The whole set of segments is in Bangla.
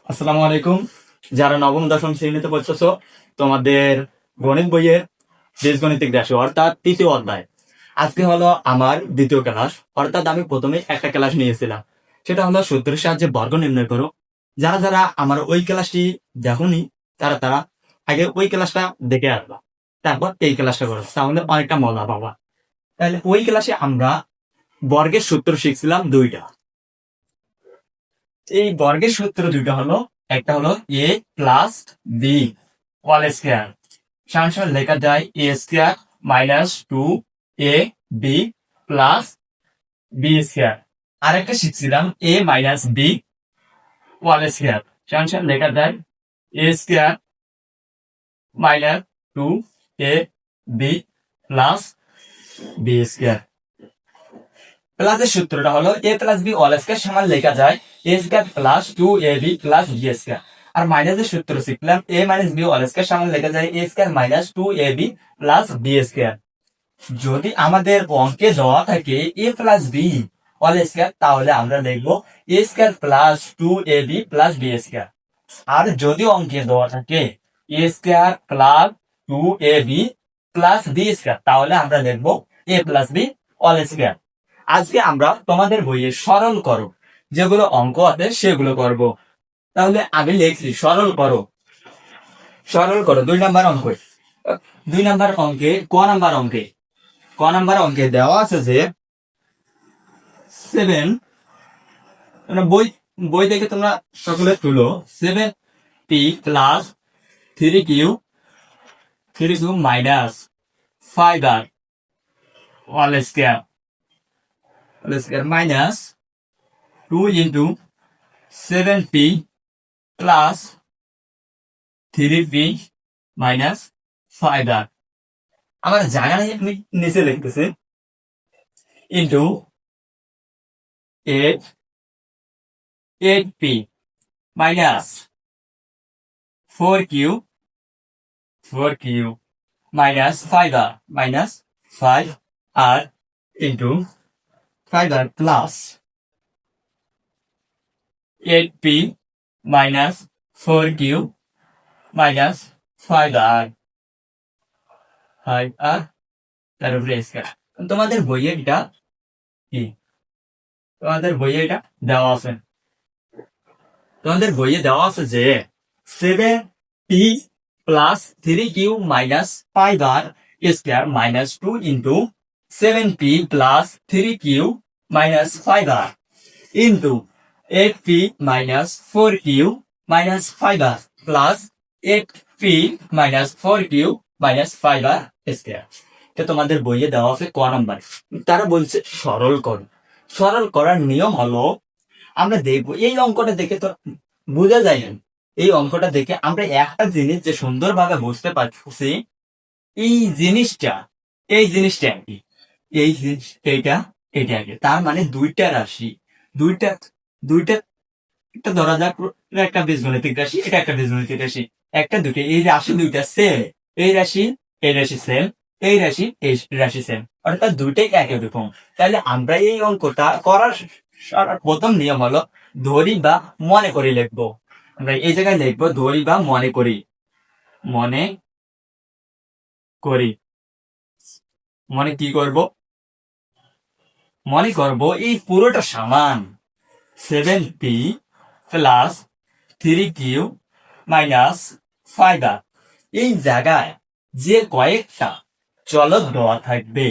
আসসালামু আলাইকুম। যারা নবম দশম শ্রেণীতে পড়তেছো, তোমাদের গণিত বইয়ের বীজগণিতিক রাশি অর্থাৎ তৃতীয় অধ্যায় আজকে হলো আমার দ্বিতীয় ক্লাস। অর্থাৎ আমি প্রথমে একটা ক্লাস নিয়েছিলাম, সেটা হলো সূত্রের সাহায্যে বর্গ নির্ণয় করো। যারা যারা আমার ওই ক্লাসটি দেখোনি, তারা তারা আগে ওই ক্লাসটা দেখে আসবা, তারপর এই ক্লাসটা করো, তাহলে অনেকটা মজা পাবা। তাহলে ওই ক্লাসে আমরা বর্গের সূত্র শিখছিলাম দুইটা। এই বর্গের সূত্র দুইটা হলো, একটা হলো এ প্লাস বি হোল স্কয়ার সমান লেখা যায় A square minus two A B plus B square. আরেকটা শিখছিলাম এ মাইনাস বি হোল স্কয়ার সমান লেখা যায় A square minus two A B plus B square. প্লাসের সূত্রটা হলো এ প্লাস বি হোল স্কয়ার সমান লেখা যায় A square plus two A B plus B square. আর মাইনাসের সূত্র শিখলাম এ মাইনাস বি হোল স্কয়ার সমান লেখা যায় A square minus two A B plus B square. যদি আমাদের অঙ্কে দেওয়া থাকে এ প্লাস বি হোল স্কয়ার, তাহলে আমরা লিখবো A square plus two A B plus B square. আর যদি অঙ্কে দেওয়া থাকে এ square plus two A B plus B square, তাহলে আমরা লিখবো A plus B whole square. আজকে আমরা তোমাদের বইয়ে সরল করো যেগুলো অঙ্ক আছে সেগুলো করব। তাহলে আমি লিখছি সরল করো। সরল করো 2 নাম্বার অঙ্কে, 2 নাম্বার অঙ্কে ক নাম্বার অঙ্কে দেওয়া আছে যে 7, বই বই দেখে তোমরা সকলে তুলো 7p plus 3q minus 5r whole square minus 2 into 7p plus 3p minus 5r। আমার জায়গা নেই, আপনি নিচে লিখতেছে into 8p minus 4q minus 5r into 5r plus 8p minus 4q minus 5r তার উপরে স্কয়ার। তোমাদের বইয়ে এটা কি? তোমাদের বইয়ে এটা দেওয়া আছে। তোমাদের বইয়ে দেওয়া আছে যে 7p plus 3q minus 5r square minus 2 into 7p plus 3q minus 5r into 8p minus 4q minus 5r plus 8p minus 4q minus 5r square. এটা তোমাদের বইয়ে দেওয়া আছে ক নাম্বার। তারা বলছে সরল করো। সরল করার নিয়ম হলো, আমরা দেখবো এই অঙ্কটা দেখে তো বোঝা যায় না, এই অঙ্কটা দেখে আমরা একটা জিনিস যে সুন্দরভাবে বুঝতে পারছি, এই জিনিসটা কি, এই জিনিস এটা কি, তার মানে দুইটা রাশি, দুইটা দুইটা একটা ধরা যাক একটা বীজগণিতিক রাশি, এটা একটা বীজগণিতিক রাশি, একটা দুটো এই রাশি দুইটা সেম, এই রাশি সেম, এই রাশি সেম, অর্থাৎ দুইটাই একই রকম। তাহলে আমরা এই অঙ্কটা করার প্রথম নিয়ম হলো ধরি বা মনে করি লিখবো। আমরা এই জায়গায় লিখবো ধরি বা মনে করি। মনে কি করব? মনে করব এই পুরোটা সমান 7p plus 3q minus 5r। এই জায়গায় যে কয়েকটা চলক দেওয়া থাকবে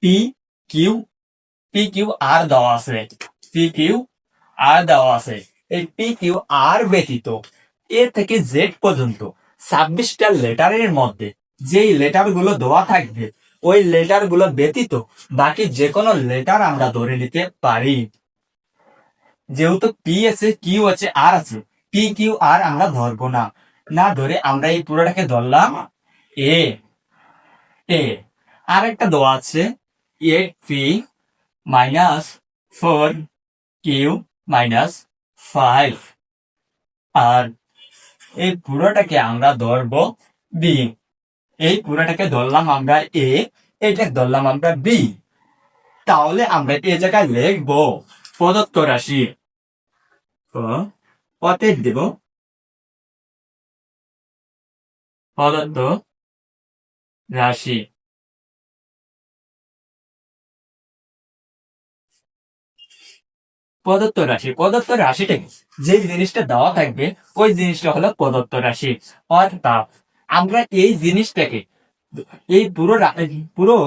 pq দেওয়া আছে, এই pq ব্যতীত এ থেকে জেড পর্যন্ত 26টা লেটারের মধ্যে যেই লেটার গুলো দেওয়া থাকবে, ওই লেটার গুলো ব্যতীত বাকি যে কোনো লেটার আমরা ধরে নিতে পারি। যেহেতু পি আছে, কিউ আছে, আর আছে, pq আমরা ধরবো না ধরে আমরা এই পুরোটাকে ধরলাম এ। আর একটা দেওয়া আছে 8p মাইনাস 4q মাইনাস 5, আর এই পুরোটাকে আমরা ধরবো বি। এই পুরোটাকে ধরলাম আমরা এ, এটা ধরলাম আমরা বি। তাহলে আমরা এই জায়গায় লিখবো প্রদত্ত রাশি পদের দেব প্রদত্ত রাশি। প্রদত্ত রাশিটা কি? যে জিনিসটা দেওয়া থাকবে ওই জিনিসটা হলো প্রদত্ত রাশি। অর্থাৎ আমরা এই জিনিসটাকে, এই পুরো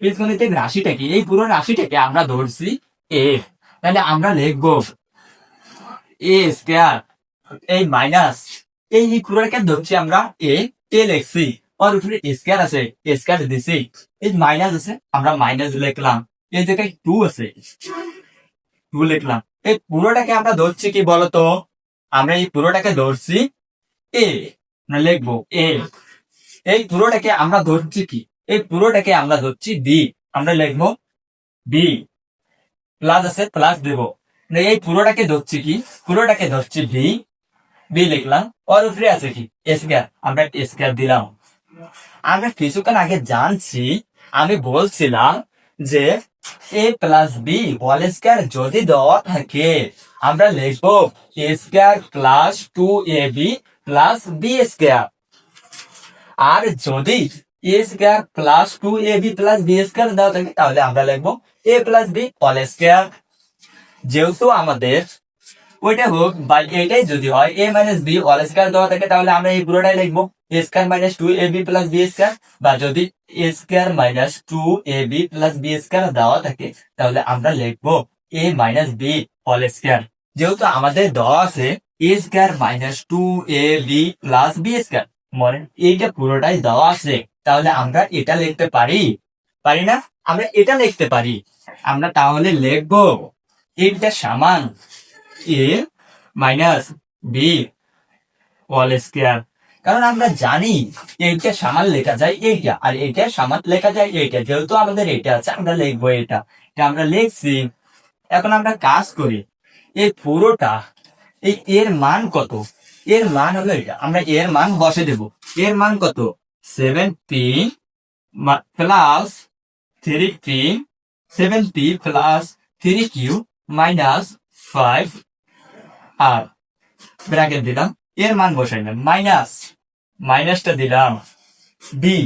বীজগণিতের রাশিটাকে, এই পুরো রাশিটাকে আমরা ধরছি এ। তাহলে আমরা লিখবো এ স্কয়ার, এই মাইনাস, এই পুরোটাকে ধরছি আমরা এ লিখছি, ওর উপরে স্কয়ার আছে, স্কয়ার দিছি, এই মাইনাস আছে, আমরা মাইনাস লিখলাম, এই জায়গায় 2 আছে, 2 লিখলাম। এই পুরোটাকে আমরা ধরছি কি বলতো? আমরা এই পুরোটাকে ধরছি এ, লিখবো এ। এই পুরোটাকে আমরা ধরছি কি? এই পুরোটাকে আমরা ধরছি বি, আমরা লিখবো বি। প্লাস আছে, প্লাস দেব। এই পুরোটাকে ধরছি কি? পুরোটাকে ধরছি বি, বি লিখলাম। ওর উপরে আছে কি? স্কয়ার, আমরা স্কয়ার দিলাম। আমরা কিছুক্ষণ আগে জানছি, আমি বলছিলাম যে A plus B whole square যদি দেওয়া থাকে আমরা লিখবো A square plus 2ab plus B square. আর যদি A square plus 2ab plus B square দেওয়া থাকে তাহলে আমরা লিখবো A plus B whole square. যেহেতু আমাদের ওইটা হোক বা এটাই যদি হয় A minus B whole square দেওয়া থাকে তাহলে আমরা এই পুরোটাই লিখবো A square minus 2ab plus B square. বা যদি A square minus 2ab plus B square দেওয়া থাকে তাহলে আমরা লিখবো A minus B whole square. যেহেতু আমাদের দেওয়া আছে A square minus 2ab plus B square, মানে এইটা পুরোটাই দেওয়া আছে, তাহলে আমরা এটা লিখতে পারি, পারি না? আমরা এটা লিখতে পারি। আমরা তাহলে লিখবো এটা সমান এ মাইনাস বি হোল স্কয়ার। কারণ আমরা জানি এইটা সমান লেখা যায় এইটা, আর এইটা সমান লেখা যায় এইটা। যেহেতু আমাদের এটা আছে আমরা লিখবো এটা, আমরা লিখছি। এখন আমরা কাজ করি, এই পুরোটা এই এর মান কত? এর মান হলো এটা, আমরা এর মান বসে দেব। এর মান কত? 7p plus 3p, 7p plus 3q minus 5 আর ব্র্যাকেট দিলাম, এর মান বসাইলাম, মাইনাসটা দিলাম। বি,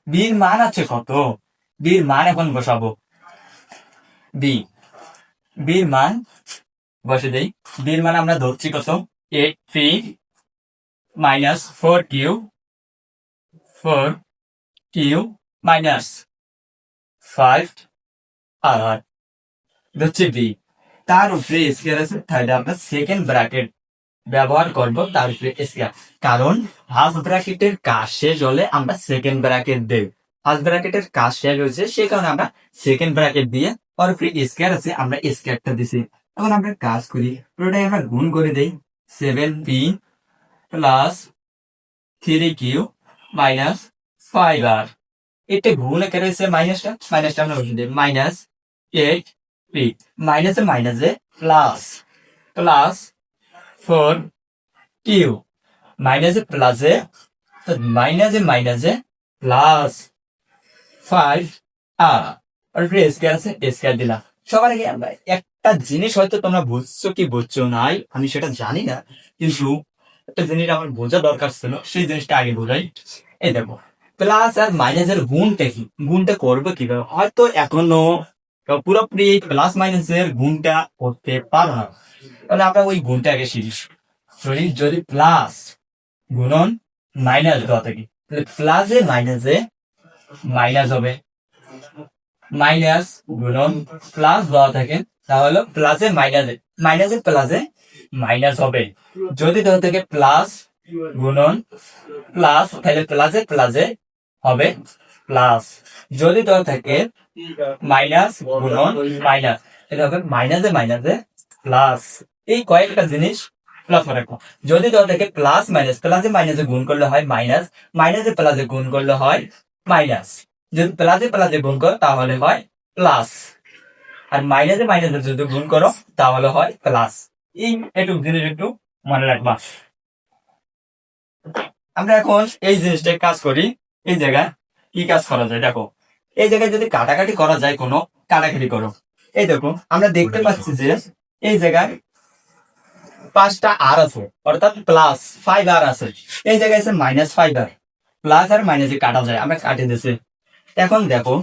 বির মান আছে কত? বির মান এখন বসাবো। বির মান বসে দেই। বির মান আমরা ধরছি কত? 8p মাইনাস 4q মাইনাস 5 আর হচ্ছে বি। তার উপরে স্কয়ার আছে, তাহলে আমরা সেকেন্ড ব্র্যাকেট ব্যবহার করবো তার উপরে স্কয়ার। কারণ ফার্স্ট ব্র্যাকেটের কাজ শেষ হলে আমরা সেকেন্ড ব্র্যাকেট দেব। ফার্স্ট ব্র্যাকেটের কাজ শেষ হয়েছে সেই কারণে আমরা সেকেন্ড ব্র্যাকেট দিয়ে ওর উপরে স্কয়ার আছে আমরা স্কয়ারটা দিছি। এখন আমরা কাজ করি, পুরোটাই আমরা গুণ করে দেই। 7p প্লাস 3q মাইনাস 5 আর এটা গুণ একে রয়েছে মাইনাসটা আমরা বসে দিই, মাইনাস 8p মাইনাসে মাইনাসে প্লাস 4q মাইনাসে প্লাসে মাইনাসে প্লাস 5 আর স্কয়ার আছে, স্কয়ার দিলাম। সবার আগে আমরা একটা জিনিস হয়তো তোমরা বুঝছো কি বুঝছো নাই আমি সেটা জানি না, কিন্তু একটা জিনিস আমার বোঝা দরকার ছিল, সেই জিনিসটা আগে বোঝাই। এই দেখো প্লাস আর মাইনাসের গুণটা কি? গুণটা করবো কিভাবে? হয়তো এখনো পুরোপুরি প্লাস মাইনাসের গুণটা করতে পারো না, তাহলে আমরা ওই গুণটা আগে শিখি। যদি প্লাস গুণন মাইনাস দেওয়া থাকে প্লাসে মাইনাসে মাইনাস হবে, মাইনাস গুণন প্লাস দেওয়া থাকে তাহলে প্লাসে প্লাসে মাইনাস হবে। যদি দেওয়া থাকে প্লাস গুণন প্লাস তাহলে প্লাসে প্লাসে হবে প্লাস। যদি দেওয়া থাকে মাইনাস গুণন মাইনাস, এটা হবে মাইনাসে প্লাস। এই কয়েকটা জিনিস প্লাস রাখবো। যদি দেওয়া থাকে প্লাস মাইনাস, প্লাসে মাইনাসে গুণ করলে হয় মাইনাস, মাইনাসে প্লাসে গুণ করলে হয় মাইনাস। যদি প্লাসে গুণ করো তাহলে হয় প্লাস, আর মাইনাসে যদি গুণ করো তাহলে হয় প্লাস। এই একটু জিনিস একটু মনে রাখবা। আমরা এখন এই জিনিসটা কাজ করি। এই জায়গায় কি কাজ করা যায় দেখো, এই জায়গায় যদি কাটাকাটি করা যায় কোনো কাটাকাটি করো। এই দেখো আমরা দেখতে পাচ্ছি যে এই জায়গায় 5টা আর আছে, অর্থাৎ প্লাস 5r আছে। এই জায়গায় আছে -5r, প্লাস আর মাইনাসে কাটা যায়, আমরা কাটে দিছি। এখন দেখো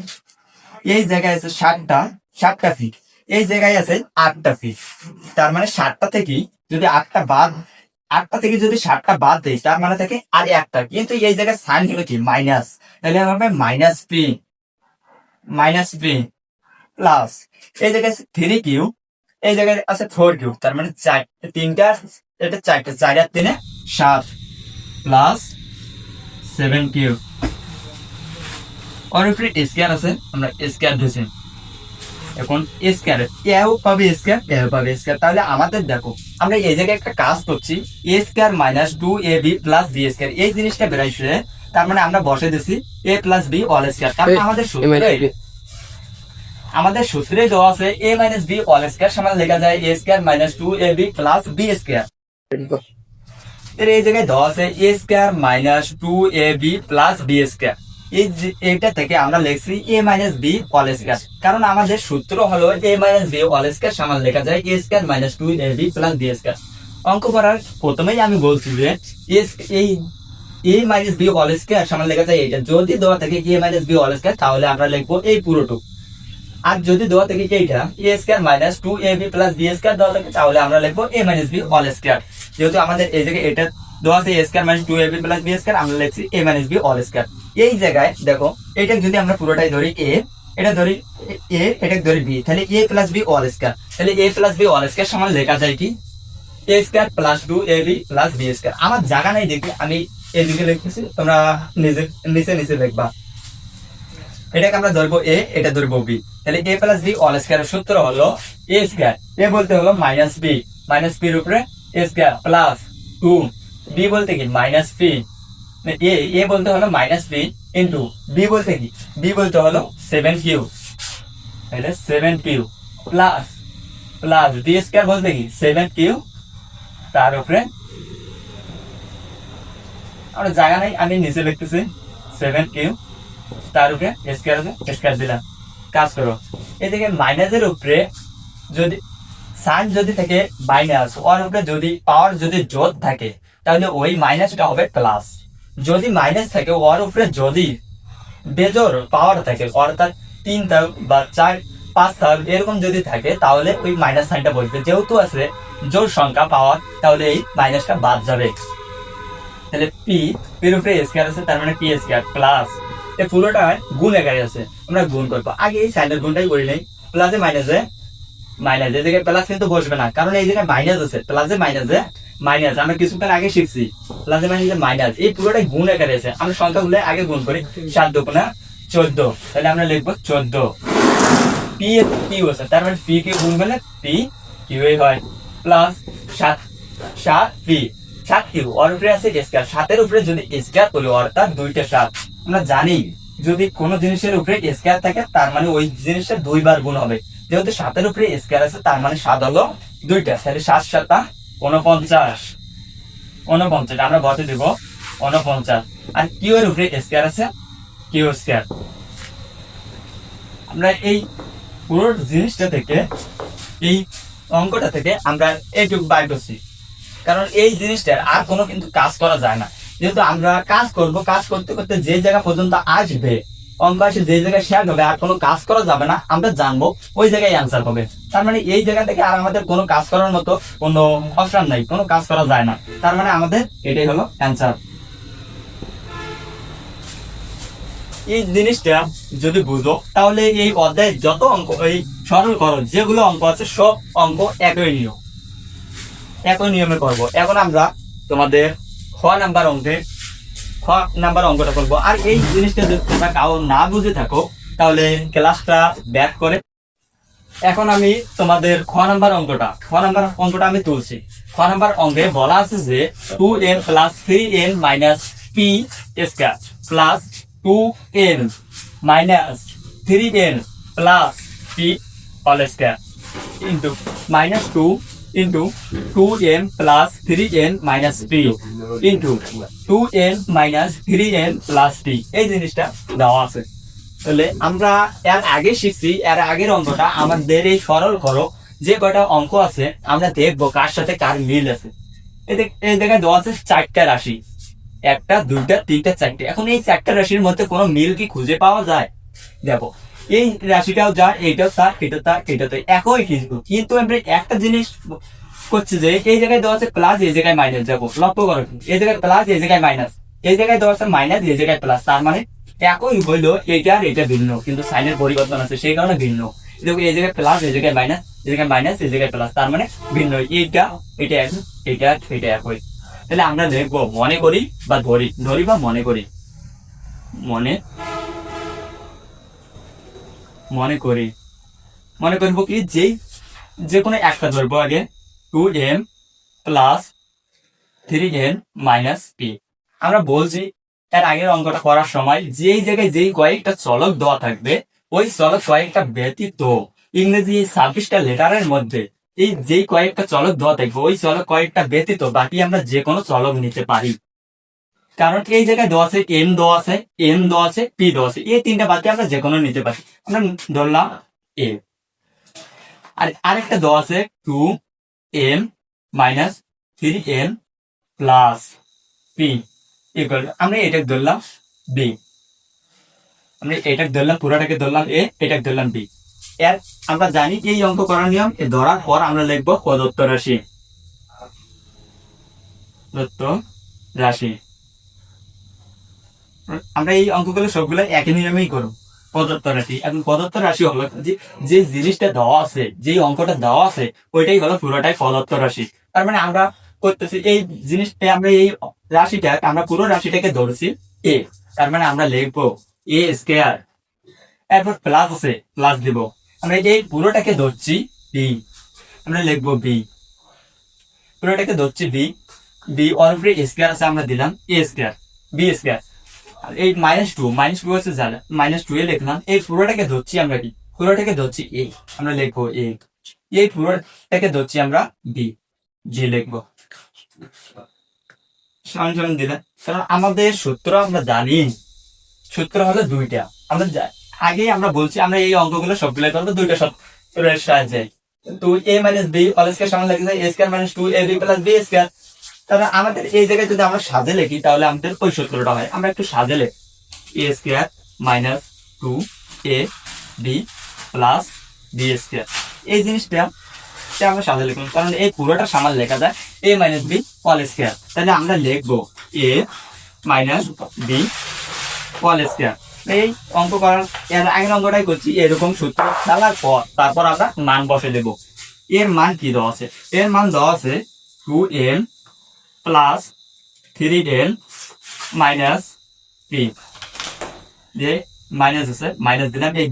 এই জায়গায় আছে 60টা ফিট, এই জায়গায় আছে 8টা ফিট। তার মানে 60টা থেকে যদি 8টা থেকে যদি 60টা বাদ দেয়, তার মানে থাকে আর একটা। কিন্তু এই জায়গায় সাইন হলো কি মাইনাস, তাহলে হবে -p প্লাস এই জায়গায় আছে 3q, এই জায়গায় আছে 4q, তার মানে 3টা, এটা 4টা, 4 আর 3 7 প্লাস 7q। ওর উপরে স্কয়ার আছে, আমরা স্কয়ার দিয়েছি। এখন স্কয়ার এও পাবে স্কয়ার, এও পাবে স্কয়ার। তাহলে আমাদের দেখো আমরা এই জায়গায় একটা কাজ করছি, a square minus 2ab plus b square, এই জিনিসটা বেরাইছে। তার মানে আমরা বসে দিছি a plus b all square. তারপর আমাদের সূত্রে দেওয়া আছে a minus b all square সমান লেখা যায় a square minus 2ab plus b square. এই জায়গায় দেওয়া আছে a square minus 2ab plus b square. এইটা থেকে আমরা লিখছি a minus b all square, কারণ আমাদের সূত্র হলো a minus b all square সমান লেখা যায় a square minus 2ab plus b square. অঙ্ক করার প্রথমেই আমি বলছি যে এই a minus b all square সমান লেখা যায় এইটা। যদি দেওয়া থাকে a minus b all square, তাহলে আমরা লিখবো এই পুরোটুকু। আর যদি দেওয়া থাকে এইটা a square minus 2ab plus b square দেওয়া থাকে, তাহলে আমরা লিখবো a minus b all square. যেহেতু আমাদের এই জায়গায় এটা দেওয়া আছে a square minus 2ab plus b square, আমরা লিখছি a minus b all square. এই জায়গায় দেখো এটা যদি আমরা পুরোটাই ধরি a, এটা ধরি a, এটা ধরি b, তাহলে a plus b all square. তাহলে a plus b all square সমান লেখা যায় কি a square plus 2ab plus b square. আমার জায়গা নাই দেখি আমি এদিকে লিখতেছি, তোমরা নিচে লিখবা। এটাকে আমরা ধরবো a, এটা ধরবো b। তাহলে a প্লাস b অল স্কয়ারের সূত্র হলো a স্কয়ার, a বলতে হলো মাইনাস b এর উপরে a স্কয়ার প্লাস 2, b বলতে কি মাইনাস p, a বলতে হলো মাইনাস p ইন্টু b বলতে কি, b বলতে হলো 7q, তাহলে 7q প্লাস b স্কয়ার বলতে কি 7q, তার উপরে আমরা জায়গা নাই আমি নিচে লিখতেছি 7q, তার উপরে স্কয়ার দিলাম। কাজ করো এদিকে মাইনাসের উপরে যদি সাইন যদি থাকে মাইনাস, ওর উপরে যদি পাওয়ার যদি যোগ থাকে, তাহলে ওই মাইনাসটা হবে প্লাস। যদি মাইনাস থাকে ওর উপরে যদি বেজোর পাওয়ার থাকে, অর্থাৎ 3 থাক বা 4 5 থাক এরকম যদি থাকে, তাহলে ওই মাইনাস সাইনটা বসবে। যেহেতু আছে জোর সংখ্যা পাওয়ার, তাহলে এই মাইনাসটা বাদ যাবে। তাহলে পি এর উপরে স্কয়ার আছে, তার মানে পি স্কয়ার প্লাস এই পুরোটা গুণ আকারে আছে, আমরা গুণ করবো। আগে এই সাইনের গুণটাই করি নাই, প্লাসে মাইনাসে মাইনাস, এই জায়গায় প্লাস কিন্তু বসবে না, কারণ এই জায়গায় মাইনাস আছে। প্লাসে মাইনাস আমরা কিছুক্ষণ আগে শিখছি, প্লাসে মাইনাস, এই পুরোটাই গুণ আকারে আছে। আমরা সংখ্যাগুলো আগে গুণ করি, 7 দুগুণে 14, তাহলে আমরা লিখবো 14। পি আছে, তার মানে পি কে গুণ করলে পি কিউ হয় প্লাস 7 পি 7 কিউ, ওর উপরে আছে স্কয়ার, 7 উপরে যদি স্কয়ার করি অর্থাৎ 2টা 7। আমরা জানি যদি কোনো জিনিসের উপরে স্কয়ার থাকে, তার মানে ওই জিনিসটা 2 বার গুণ হবে। যেহেতু 7 উপরে স্কয়ার আছে, তার মানে 7 হলো 2টা, তাহলে 7 7 49 আমরা বসে দেব 49। আর কিউ এর উপরে স্কয়ার আছে, কিউ স্কয়ার। আমরা এই পুরো জিনিসটা থেকে, এই অঙ্কটা থেকে আমরা এইটুকু বাইর করছি, কারণ এই জিনিসটার আর কোনো কিন্তু কাজ করা যায় না। যেহেতু আমরা কাজ করতে করতে যে জায়গা পর্যন্ত আসবে, অঙ্ক আসে যে জায়গায় শেয়ার হবে, আর কোনো কাজ করা যাবে না, আমরা জানবো ওই জায়গায় অ্যান্সার হবে। তার মানে এই জায়গা থেকে আর আমাদের কোনো কাজ করার মতো কোনো অপশন নাই, কোনো কাজ করা যায় না। তার মানে আমাদের এটাই হলো অ্যান্সার। এই জিনিসটা যদি বুঝো, তাহলে এই অধ্যায়ের যত অঙ্ক, এই সরল খরচ যেগুলো অঙ্ক আছে, সব অঙ্ক একই নিয়মে করবো। এখন আমরা তোমাদের খ নাম্বার অঙ্কটা করবো। আর এই জিনিসটা যদি তোমরা কারো না বুঝে থাকো, তাহলে ক্লাসটা ব্যাক করে। এখন আমি তোমাদের খ নাম্বার অঙ্কটা আমি তুলছি। খ নাম্বার অঙ্কে বলা আছে যে 2n plus 3n minus P square plus 2n minus 3n plus P all square into minus 2 into 2n plus 3n minus p into 2n minus 3n plus p, এই জিনিসটা দেওয়া আছে। তাহলে আমরা এর আগে শিখছি, এর আগের অঙ্কটা আমাদের এই সরল করো যে কয়টা অঙ্ক আছে আমরা দেখবো কার সাথে কার মিল আছে। এই জায়গায় দেওয়া আছে 4টা রাশি, 1টা 2টা 3টা 4টে। এখন এই 4টা রাশির মধ্যে কোনো মিল কি খুঁজে পাওয়া যায়? দেখো এই রাশিটাও যা, এইটাও তা, এটা তা, এটা তো একই কিছু, কিন্তু আমরা একটা জিনিস করছি যে এই জায়গায় দেওয়া আছে প্লাস, এই জায়গায় মাইনাস। দেখো লক্ষ্য করো, এই জায়গায় প্লাস, এই জায়গায় মাইনাস, এই জায়গায় দেওয়া আছে মাইনাস, এই জায়গায় প্লাস। তার মানে একই হইলো, এইটা আর এটা ভিন্ন, কিন্তু সাইনের পরিবর্তন আছে সেই কারণে ভিন্ন। দেখো এই জায়গায় প্লাস, এই জায়গায় মাইনাস, এই জায়গায় মাইনাস, এই জায়গায় প্লাস, তার মানে ভিন্ন। এইটা এটা এক, এটা এটা একই। তাহলে আমরা দেখবো মনে করি বা ধরি, ধরি বা মনে করি, মনে মনে করি মনে করবো কি যে কোনো একটা ধরবো আগে, 2m plus 3n minus P. আমরা বলছি এর আগের অঙ্কটা করার সময় যেই জায়গায় যেই কয়েকটা চলক দেওয়া থাকবে, ওই চলক কয়েকটা ব্যতীত ইংরেজি 26টা লেটারের মধ্যে এই যেই কয়েকটা চলক দেওয়া থাকবে, ওই চলক কয়েকটা ব্যতীত বাকি আমরা যে কোনো চলক নিতে পারি। কারণ এই জায়গায় দেওয়া আছে এম দেওয়া আছে, এন দেওয়া আছে, পি দেওয়া আছে, এই তিনটা বাদ দিয়ে আমরা যে কোনো নিতে পারি। আমরা ধরলাম এ। আর আরেকটা দেওয়া আছে 2m minus 3n plus P equal, আমরা এটাকে ধরলাম বি। আমরা এটাকে ধরলাম, পুরোটাকে ধরলাম এ, এটাকে ধরলাম বি। এর আমরা জানি এই অঙ্ক করার নিয়ম, ধরার পর আমরা লিখবো প্রদত্ত রাশি, দত্ত রাশি। আমরা এই অঙ্কগুলো সবগুলো একই নিয়মেই করব, প্রদত্ত রাশি। এখন প্রদত্ত রাশি হলো যে জিনিসটা দেওয়া আছে, যে অঙ্কটা দেওয়া আছে, ওইটাই হলো পুরোটাই প্রদত্ত রাশি। তার মানে আমরা করতেছি এই জিনিসটা, আমরা এই রাশিটা, আমরা পুরো রাশিটাকে ধরছি এ, তার মানে আমরা লিখবো এ স্কয়ার, এরপর প্লাস আছে প্লাস দিব। আমরা এই পুরোটাকে ধরছি বি, আমরা লিখবো বি, পুরোটাকে ধরছি বি, বি ওর উপরে স্কয়ার আছে, আমরা দিলাম এ স্কয়ার, বি স্কয়ার। এই -2 হচ্ছে জানা, -2 এ লিখলাম। এই পুরোটাকে ধরছি আমরা কি, পুরোটাকে ধরছি এ, আমরা লিখবো এ। এই পুরোটাকে ধরছি আমরা বি, জি লিখবো। সমান দিলে, কারণ আমাদের সূত্র আমরা জানি, সূত্র হলো 2টা। আমরা আগেই আমরা বলছি আমরা এই অঙ্কগুলো সবগুলো করবো 2টা সূত্রের সাহায্যে। তো a minus b whole square সমান লাগে যায় a square minus 2ab plus b square. তাহলে আমাদের এই জায়গায় যদি আমরা সাজে লিখি তাহলে আমাদের ওই সূত্রটা হয়। আমরা একটু সাজে লিখি, a square minus 2ab plus b square. এই জিনিসটা আমরা সাজে লিখলাম, কারণ এই পুরোটা সমান লেখা যায় a minus b all square. তাহলে আমরা লিখবো a minus b all square. এই অঙ্ক করার এর আগের অঙ্কটাই করছি, এরকম সূত্র খেলার পর তারপর আমরা মান বসে দেবো। এর মান কি দেওয়া আছে? এর মান দেওয়া আছে 2m plus 3n minus P, যে মাইনাস আছে মাইনাস দিলাম। এই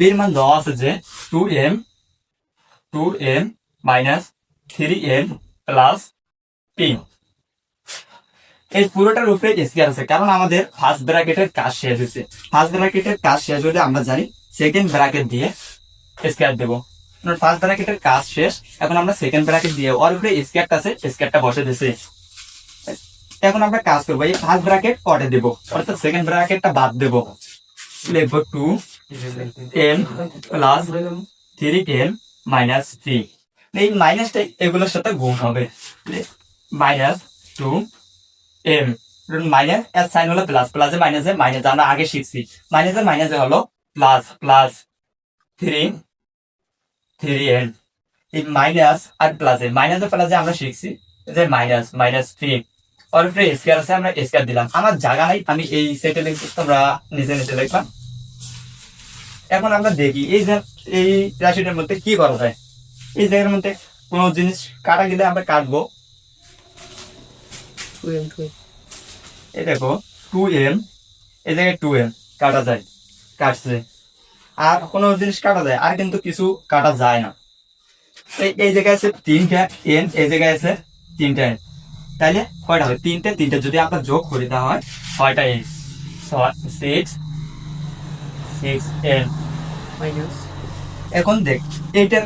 বির মান দেওয়া আছে যে 2m minus 3n plus P. এই পুরোটার উপরে স্কয়ার আছে, কারণ আমাদের ফার্স্ট ব্র্যাকেটের কাজ শেষ হয়েছে। ফার্স্ট ব্র্যাকেটের কাজ শেষ হলে আমরা জানি সেকেন্ড ব্র্যাকেট দিয়ে স্কয়ার দেবো। ফার্স্ট ব্র্যাকেটের কাজ শেষ, এখন আমরা সেকেন্ড ব্র্যাকেট দিয়ে ওর উপরে স্কয়ারটা আছে, স্কয়ারটা বসে দিয়েছে। এখন আমরা কাজ করবো, এই ফার্স্ট ব্র্যাকেট পরে দেবো, অর্থাৎ সেকেন্ড ব্র্যাকেটটা বাদ দেবো। লিখবো 2m প্লাস 3n মাইনাস 3। এই মাইনাসটা এগুলোর সাথে গুণ হবে, মাইনাস 2m মাইনাস এর সাইন হলো প্লাস, প্লাসে মাইনাসে মাইনাস, আমরা আগে শিখছি মাইনাসে মাইনাসে হলো প্লাস, প্লাস 3n। এই মাইনাস আর প্লাসে মাইনাসে প্লাসে আমরা শিখছি যে মাইনাস মাইনাস 3 और फिर स्क्वायर से আমরা স্কয়ার দিলাম। আমার জায়গা নাই, আমি এই সেটে লিখছি, তোমরা নিচে নিচে লিখবা। এখন আমরা দেখি এই রাশিটার মধ্যে কি করা যায়। এই জায়গার মধ্যে কোনো জিনিস কাটা গেলে আমরা কাটবো। এই দেখো 2m, এই জায়গায় 2m কাটা যায়, কাটছে। আর কোনো জিনিস কাটা যায়, আর কিন্তু কিছু কাটা যায় না। এই জায়গায় আছে 3টা n, এই জায়গায় আছে 3টা n, তাইলে কয়টা হয়? 3টে 3টে যদি আমরা যোগ করি তা হয় 6টা n, 6n মাইনাস। এখন দেখ এটা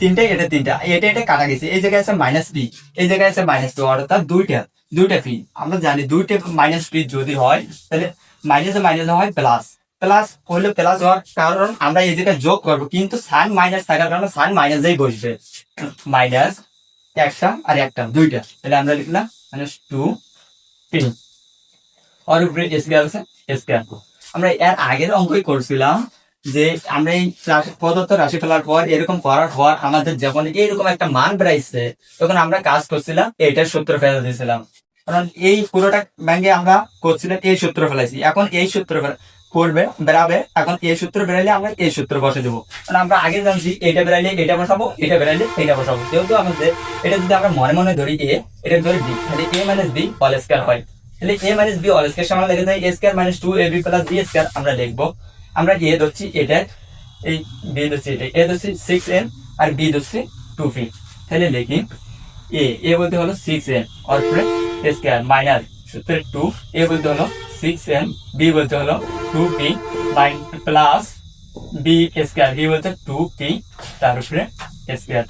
3টে, এটা 3টা, এটা কাটা গেছে। এই জায়গায় আছে মাইনাস পি, এই জায়গায় আছে মাইনাস টু, অর্থাৎ দুইটা পি। আমরা জানি দুইটা মাইনাস পি যদি হয় তাহলে মাইনাসে মাইনাসে হয় প্লাস, প্লাস হলো প্লাস হওয়ার কারণ আমরা এই জায়গায় যোগ করবো, কিন্তু সাইন মাইনাস থাকার কারণে সাইন মাইনাসেই বসবে, মাইনাস একটা আর একটা দুইটা, তাহলে আমরা লিখলাম মাইনাস 2p আর উপরে স্কয়ার আছে স্কয়ার। আমরা এর আগের অঙ্কই করছিলাম যে আমরা এই প্রদত্ত রাশি ফেলার পর এরকম করার পর আমাদের যখন এইরকম একটা মান বেড়াইছে তখন আমরা কাজ করছিলাম এইটার সূত্র ফেলে দিয়েছিলাম, কারণ এই পুরোটা ব্যাঙ্গে আমরা করছিলাম এই সূত্র ফেলাইছি, এখন এই সূত্র করবে বেড়াবে, এখন এই সূত্র বেড়াইলে আমরা এই সূত্র বসে দেবো, কারণ আমরা আগে জানছি এটা বেড়াইলে এটা বসাবো, এটা বেড়াইলে এটা বসাবো, যেহেতু আমাদের এটা যদি আমরা মনে মনে ধরি এ, এটা ধরি বি, তাহলে A minus B whole square হয়, তাহলে A minus B whole square সমান লেগে যায় A square minus 2ab plus B square. আমরা লিখবো, আমরা এ ধরছি এটা, এই বি ধরছি এটা, এ ধরছি 6n আর বি ধরছি 2p, তাহলে লিখি এ বলতে হলো 6n আর স্কয়ার মাইনাস সূত্রে 2, এ বলতে হলো 6n, বি বলতে হলো 2p plus B square, B বলতে 2p তার উপরে স্কয়ার।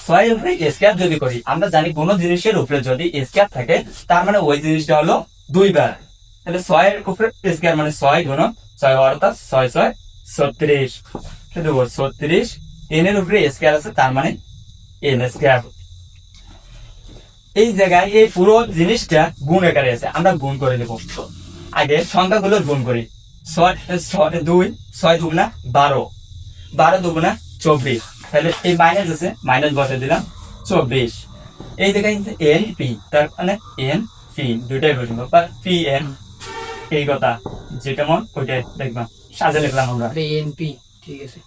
6 এর উপরে স্কয়ার যদি করি, আমরা জানি কোন জিনিসের উপরে যদি স্কয়ার থাকে তার মানে ওই জিনিসটা হলো দুইবার, তাহলে 6 এর উপরে স্কয়ার মানে 6 গুণন 6 অর্থাৎ 6 6 36, শুধু 36, n এর উপরে স্কয়ার আছে তার মানে n স্কয়ার। এই জায়গায় এই পুরো জিনিসটা গুণ আকারে আছে, আমরা গুণ করে নেব, আগে সংখ্যাগুলোর গুণ করি। 6 দুগুণা 12, 12 দুগুণা 24, তাহলে এই মাইনাস আছে মাইনাস বসে দিলাম 24, এই জায়গায় এন পি তার মানে এন পি দুইটাই বসবো বা পি এন, এই কথা যেটা মন ওইটাই দেখবা সাজে লিখলাম আমরা এন পি, ঠিক আছে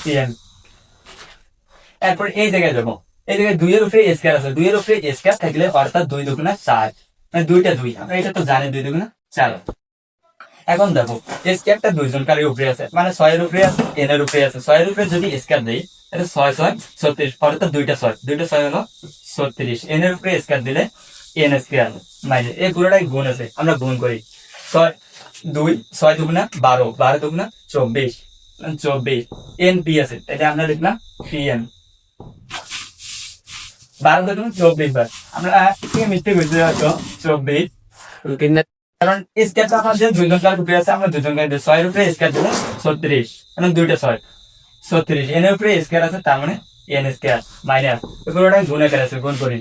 পি এন। এরপর এই জায়গায় যাবো, এই জায়গায় 2 এর উপরে স্কয়ার আছে, 2 এর উপরে স্কয়ার থাকলে অর্থাৎ 2 দুগুণা 4, মানে দুইটা 2, আমরা এটা তো জানি 2 দুগুণা 4। এখন দেখো স্কয়ারটা দুইজন কারের উপরে আছে, মানে 6 এর উপরে আছে n এর উপরে আছে, 6 এর উপরে যদি স্কয়ার দেই এটা 6 6 36, অর্থাৎ দুইটা 6 হলো 36, n এর উপরে স্কয়ার দিলে n স্কয়ার মানে এই পুরোটাই গুণ আছে, আমরা গুণ করি 6 দুগুণা 12, 12 দুগুণা 24, 24 n p আছে, তাহলে আমরা লিখলাম pn 12 দুগুণা 24 বার, আমরা কি মিস্টেক হয়েছে হয়তো 24, কারণ স্কয়ারটা আমাদের দুইজন কার উপরে আছে, আমরা দুইজন কার 6 এর উপরে স্কয়ার দিলে 36, কারণ দুইটা 6 36, n এর উপরে স্কয়ার আছে তার মানে n স্কয়ার মাইনাস পুরোটাই গুণ আকারে আছে, গুণ করি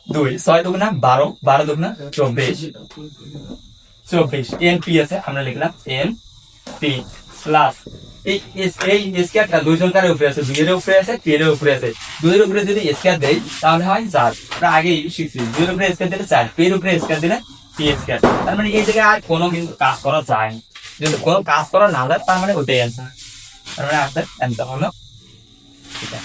2 6 দুগুণা 12, 12 দুগুণা 24, 24 n p আছে, আমরা লিখলাম n p প্লাস এই স্কয়ারটা দুইজন কার উপরে আছে, 2 এর উপরে আছে 3 এর উপরে আছে, 2 এর উপরে যদি স্কয়ার দেই তাহলে হয় 4, আমরা আগে শিখছি 2 এর উপরে স্কয়ার দিলে 4, 3 এর উপরে স্কয়ার দিলে p স্কয়ার, তার মানে এই জায়গায় আর কোনো কিন্তু কাজ করা যায় না, যদি কোনো কাজ করা না যায় তার মানে ওটাই অ্যান্সার, তার মানে আমাদের অ্যান্সার হলো এটা।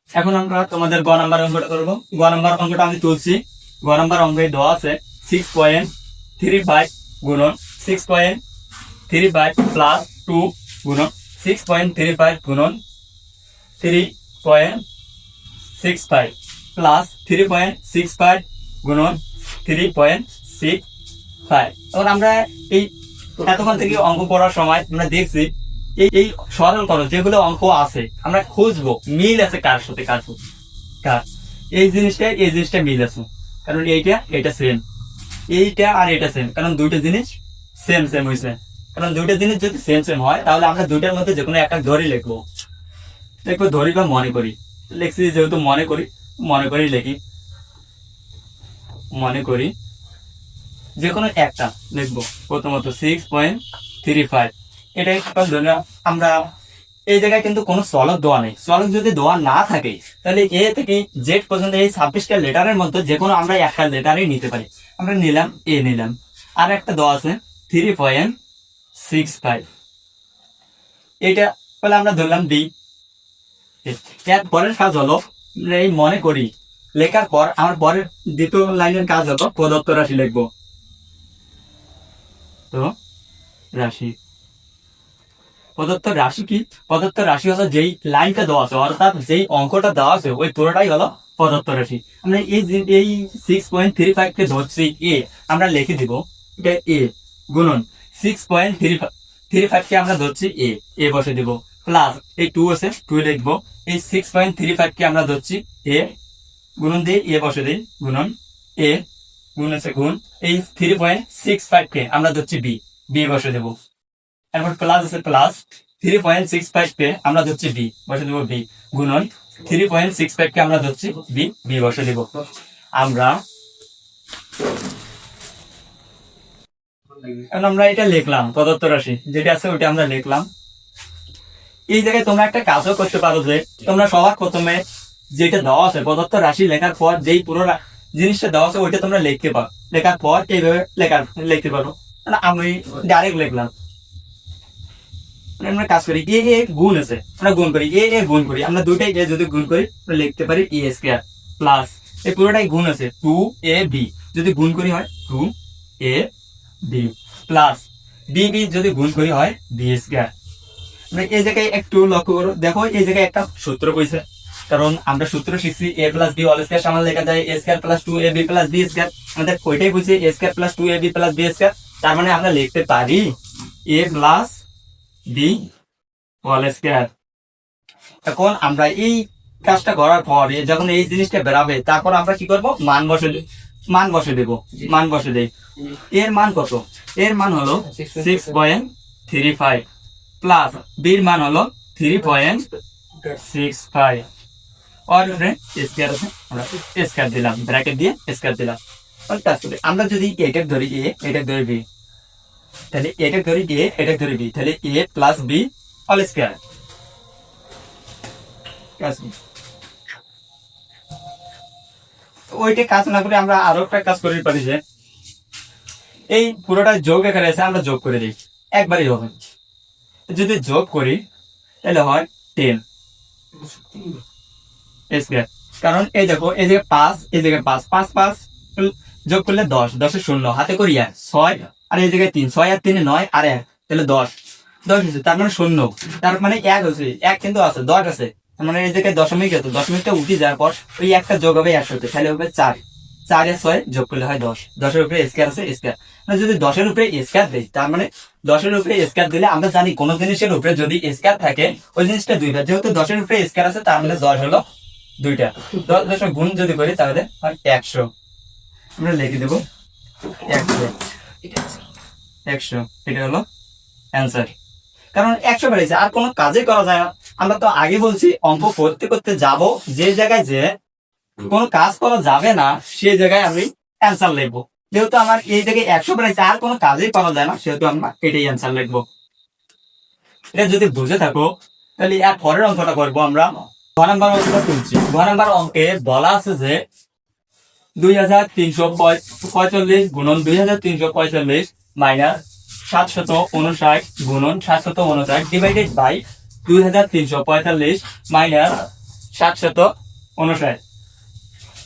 এখন আমরা তোমাদের গ নাম্বার অঙ্কটা করবো। গ নাম্বার অঙ্কটা আমি তুলছি, গ নাম্বার অঙ্কে দেওয়া আছে 6.35 গুণন 6.35 প্লাস 2 গুণন 6.35 গুণন 3.65 প্লাস 3.65 গুণন 3.65। এখন আমরা এই এতক্ষণ থেকে অঙ্ক করার সময় আমরা দেখছি এই সরল করো যেগুলো অঙ্ক আছে আমরা খুঁজবো মিল আছে কার সাথে কার এই জিনিসটা মিল আছে, কারণ এইটা সেম, এইটা আর এটা সেম, কারণ দুইটা জিনিস সেম সেম হয়েছে, কারণ দুইটা জিনিস যদি সেম সেম হয় তাহলে আমরা দুইটার মধ্যে যে কোনো একটা ধরি লিখবো ধরি বা মনে করি, লিখছি যেহেতু মনে করি লিখি, মনে করি যে কোনো একটা লিখবো। প্রথমত 6.35, এটা আমরা এই জায়গায় কিন্তু কোনো চলক দেওয়া নেই, চলক যদি দেওয়া না থাকে তাহলে এ থেকে জেড পর্যন্ত এই 26টা লেটারের মধ্যে যে কোনো আমরা একটা লেটারই নিতে পারি, আমরা নিলাম এ নিলাম, আর একটা দেওয়া আছে 3.65, এটা বলে আমরা ধরলাম ডি। এর পরের কাজ হলো এই মনে করি লেখার পর আমার পরের দ্বিতীয় লাইনের কাজ হলো প্রদত্ত রাশি লিখবো, তো রাশি প্রদত্ত রাশি কি? প্রদত্ত রাশি হলো যেই লাইনটা দেওয়া আছে অর্থাৎ যেই অঙ্কটা দেওয়া আছে ওই পুরোটাই হলো প্রদত্ত রাশি। আমরা এই 6.35 কে ধরছি এ, আমরা লিখে দিব এটা এ গুণন 6.35 কে আমরা ধরছি এ বসে দিব, প্লাস এই 2 আছে 2 লিখবো, এই 6.35 কে আমরা ধরছি এ গুণন দিয়ে এ বসে দিই, গুণন এ গুণ আছে গুণ এই 3.65 কে আমরা ধরছি বি, বি বসে দেবো। এরপর প্লাস আছে প্লাস 3.65 কে আমরা ধরছি বি, বসে দেবো বি, গুণন 3.65 কে আমরা ধরছি বি, বি বসে দেবো। আমরা এখন আমরা এটা লিখলাম প্রদত্ত রাশি যেটা আছে ওইটা আমরা লিখলাম। এই জায়গায় তোমরা একটা কাজও করতে পারো যে তোমরা সবার প্রথমে যেটা দেওয়া আছে প্রদত্ত রাশি লেখার পর যেই পুরো জিনিসটা দেওয়া আছে ওইটা তোমরা লিখতে পারো, লেখার পর এইভাবে লিখতে পারো। মানে আমি ডাইরেক্ট লিখলাম, আমরা কাজ করি এ এ গুণ আছে আমরা গুণ করি এ এ গুণ করি, আমরা দুইটাই এ যদি গুণ করি লিখতে পারি এ স্কয়ার প্লাস এই পুরোটাই গুণ আছে 2ab যদি গুণ করি হয় 2ab প্লাস bb যদি গুণ করি হয় b স্কয়ার। আমরা এই জায়গায় একটু লক্ষ্য করো, দেখো এই জায়গায় একটা সূত্র কইছে, কারণ আমরা সূত্র শিখছি a plus b whole square সমান লেখা যায় a square plus 2ab plus b square. আমাদের ওইটাই কইছে a square plus 2ab plus b square, তার মানে আমরা লিখতে পারি a plus b whole square. এখন আমরা এই কাজটা করার পর যখন এই জিনিসটা বেরাবে তারপর আমরা কি করব, মান বসে দেব, মান বসে দেই। এর মান কত, এর মান হলো 6.35 প্লাস বির মান হলো 3.65 और স্কয়ার আছে আমরা স্কয়ার দিলাম, ব্র্যাকেট দিয়ে স্কয়ার দিলাম। আমরা যদি এটা ধরি এ এটা ধরি বি, তাহলে এটা ধরি এ এটা ধরি বি, তাহলে এ প্লাস বি হোল স্কয়ার। ওইটা কাজ না করে আমরা আরো একটা কাজ করতে পারি যে এই পুরোটা যোগ এখানে আছে আমরা যোগ করে দিই, একবারই হবে। যদি যোগ করি তাহলে হয় 10 স্কয়ার, কারণ এই দেখো এই জায়গায় 5 এই জায়গায় 5 5 5 যোগ করলে 10 10 এর 0 হাতে করি 6 আর এই জায়গায় 3 6 আর 3 9 আর 1 তাহলে 10 হচ্ছে, তার মানে 0, তার মানে 1 হচ্ছে, 1 কিন্তু আছে 10 আছে, তার মানে এই জায়গায় দশমিক আছে, দশমিকটা উঠে যাওয়ার পর ওই একটা যোগ হবে 100 তাহলে হবে 4 4 আর 6 যোগ করলে হয় 10 10 এর উপরে স্কয়ার আছে স্কয়ার। মানে যদি 10 এর উপরে স্কয়ার দেই তার মানে 10 এর উপরে স্কয়ার দিলে আমরা জানি কোন জিনিসের উপরে যদি স্কয়ার থাকে ওই জিনিসটা দুইবার, যেহেতু 10 এর উপরে স্কয়ার আছে তার মানে 10 হলো দুইটা, 10 গুণ যদি করি তাহলে হয় 100। আমরা লিখে দেব 100, 100 এটা হলো অ্যান্সার। কারণ 100 বেড়েছে আর কোনো কাজই করা যায় না। আমরা তো আগে বলছি অঙ্ক করতে করতে যাব যে জায়গায় যে কোনো কাজ করা যাবে না সেই জায়গায় আমি অ্যান্সার লিখবো, যেহেতু আমার এই জায়গায় 100 বেড়েছে আর কোনো কাজই করা যায় না সেহেতু আমরা এটাই অ্যান্সার লিখবো। এটা যদি বুঝে থাকো তাহলে এর পরের অঙ্কটা করবো আমরা। 2 নম্বর অঙ্কটা তুলছি। 2 নম্বর অঙ্কে বলা আছে যে 2345 গুণন 2345 মাইনাস 759 গুণন 759 ডিভাইডেড বাই 2345 মাইনাস 759।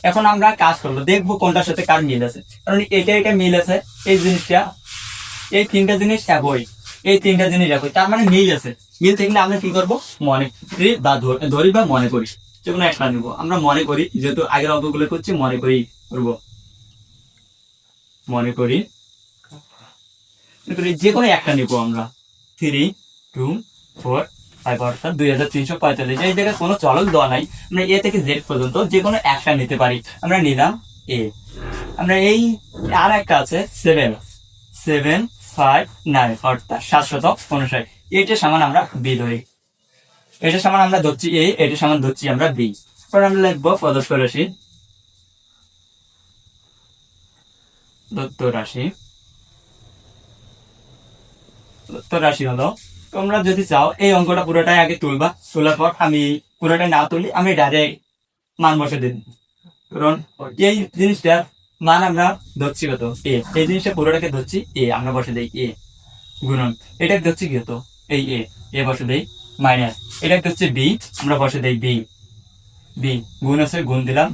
এখন আমরা কাজ করবো, দেখবো কোনটার সাথে কার মিল আছে, কারণ এটা মিল আছে, এই জিনিসটা এই তিনটা জিনিস একই, এই তিনটা জিনিস একই, তার মানে মিল আছে। মিল থাকলে আমরা কি করবো, মনে করি বা ধরি বা মনে করি, যে কোনো একটা নিবো। আমরা মনে করি, যেহেতু আগের অঙ্কগুলো করছি মনে করি করবো, মনে করি যে কোনো একটা নিবো আমরা। 3 2 4 5 অর্থাৎ 2345। এই জায়গায় কোনো চলক দেওয়া নাই, আমরা এ থেকে জেড পর্যন্ত যে কোনো একটা নিতে পারি। আমরা নিলাম এ। আমরা এই আর একটা আছে 759 অর্থাৎ 759, এটার সমান আমরা বি ধরি, এটার সমান আমরা ধরছি এ, এটার সমান ধরছি আমরা বি। পরে আমরা লিখবো প্রদত্ত রাশি, দত্ত রাশি, দত্ত রাশি হলো, তোমরা যদি চাও এই অঙ্কটা পুরোটাই আগে তুলবা, তোলার পর আমি পুরোটাই না তুলি আমি ডাইরেক্ট মান বসে দিন, কারণ এই জিনিসটা মান আমরা ধরছি কত এ, এই জিনিসটা পুরোটাকে ধরছি এ, আমরা বসে দেই এ গুণন এটা ধরছি কি হতো এই এ বসে দেই মাইনাস এটা হচ্ছে বি, আমরা বসে দেই বি, বি গুণ আছে গুণ দিলাম,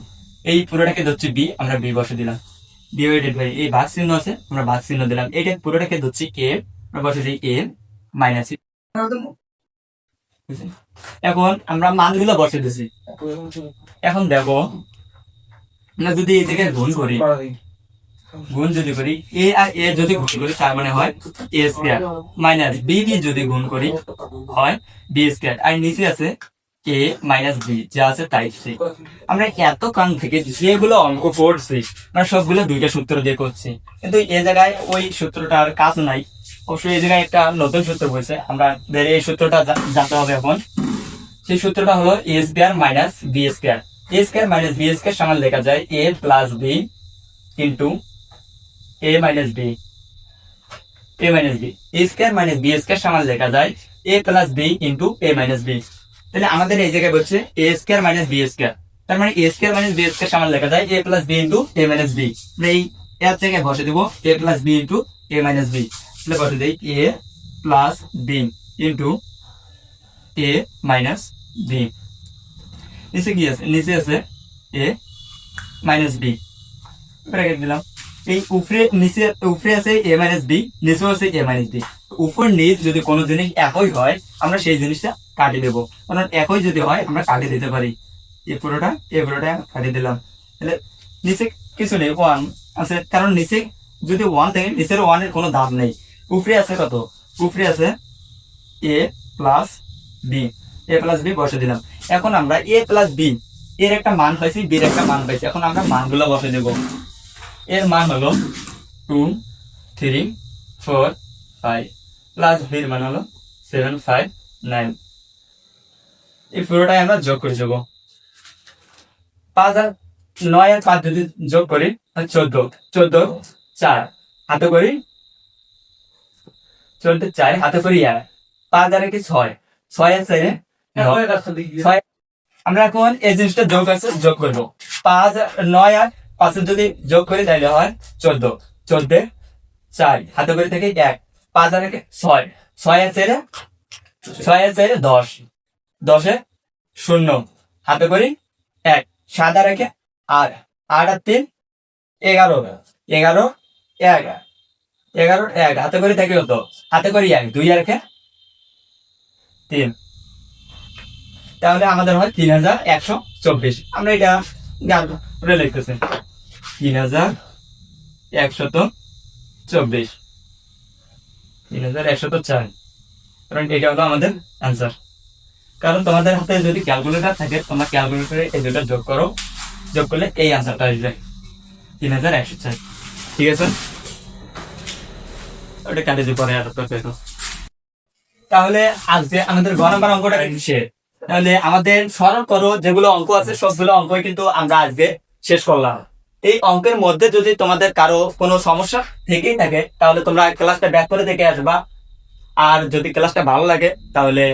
এই পুরোটাকে ধরছি বি, আমরা বি বসে দিলাম, ডিভাইডেড বাই এই ভাগ চিহ্ন আছে আমরা ভাগ চিহ্ন দিলাম, এটা পুরোটাকে ধরছি এ, আমরা বসে দিই এ মাইনাস। এখন আমরা মানগুলো বসে দিছি। এখন দেখো আমরা যদি এই থেকে গুণ করি, গুণ যদি করি এ আর এ যদি গুণ করি তার মানে হয় এ স্কয়ার মাইনাস বি বি যদি গুণ করি হয় বি স্কয়ার, আর নিচে আছে এ মাইনাস বি যা আছে টাইপ সি। আমরা এতক্ষণ থেকে যেগুলো অঙ্ক করছি আমরা সবগুলো দুইটা সূত্র দিয়ে করছি, কিন্তু এ জায়গায় ওই সূত্রটার কাজ নাই। অবশ্যই এই জায়গায় একটা নতুন সূত্র বলছে, আমরা এই সূত্রটা জানতে হবে এখন। সেই সূত্রটা হলো এ স্কয়ার মাইনাস বি স্কয়ার। এ স্কয়ার মাইনাস বি স্কয়ার সমান লেখা যায় এ plus B into A minus B. A minus B A square minus B square সমান লেখা যায় এ প্লাস বি ইন্টু এ মাইনাস বি। তাহলে আমাদের এই জায়গায় বলছে এ স্কয়ার মাইনাস বি স্কয়ার, তার মানে এ স্কয়ার মাইনাস বি স্কয়ার সমান লেখা যায় এ প্লাস বি ইন্টু এ মাইনাস বি। এই এর জায়গায় বসে দেবো এ প্লাস বি ইন্টু এ মাইনাস বি। তাহলে বসে দেই এ প্লাস বি ইন্টু এ মাইনাস বি। নিচে কি আছে? নিচে আছে এ মাইনাস বি, ব্র্যাকেট দিলাম। এই উপরে নিচে উপরে আছে এ মাইনাস বি, নিচেও আছে এ মাইনাস বি। উপর নিচ যদি কোনো জিনিস একই হয় আমরা সেই জিনিসটা কাটিয়ে দেবো, কারণ একই যদি হয় আমরা কাটিয়ে দিতে পারি। এ পুরোটা কাটিয়ে দিলাম। তাহলে নিচে কিছু নেই, ওয়ান আছে, কারণ নিচে যদি ওয়ান থাকে নিচের ওয়ানের কোনো দাম নেই। উপরে আছে কত? উপরে আছে এ প্লাস বি। এ প্লাস বি বসে দিলাম। এখন আমরা এ প্লাস বি এর একটা মান পাইছি, বির একটা মান পাইছি। এখন আমরা মানগুলো বসে দেবো। এর মান হলো 2 3 4 5 প্লাস বির মান হলো 7 5 9। এই পুরোটাই আমরা যোগ করে দেবো। 5 আর 9 আর 5 যদি যোগ করি 14 14 4 হাতে করি 4 হাতে করি 1 5 আর কি 6 6 আর 4 আমরা এখন এই জিনিসটা যোগ করবো। 5 9 আর 5 যদি যোগ করি তাহলে হয় 14 14 4 হাতে করে থেকে 1 5 আর 6 6 আর 4 10 10 0 হাতে করি 1 7 আর 8 8 আর 3 11 11 1 11 1 হাতে করে থেকে কত? হাতে করি 1 2 আর 3। তাহলে আমাদের হয় 3124। আমরা এটা গান করে লিখতেছি 3124 3104, কারণ এটা হলো আমাদের অ্যান্সার। কারণ তোমাদের হাতে যদি ক্যালকুলেটর থাকে তোমরা ক্যালকুলেটরে এই দুটো যোগ করো, যোগ করলে এই অ্যান্সারটা আসবে 3104। ঠিক আছে, ওটা কাটে যে পরে আর তাহলে আজকে আমাদের ঘ নাম্বার অঙ্কটা শেষ। তাহলে আমাদের সরল করো যেগুলো অঙ্ক আছে সবগুলো অঙ্কই কিন্তু আমরা আজকে শেষ করলাম। এই অঙ্কের মধ্যে যদি তোমাদের কারো কোনো সমস্যা থেকেই থাকে তাহলে তোমরা ক্লাসটা ব্যাক করে দেখে আসবা। আর যদি ক্লাসটা ভালো লাগে তাহলে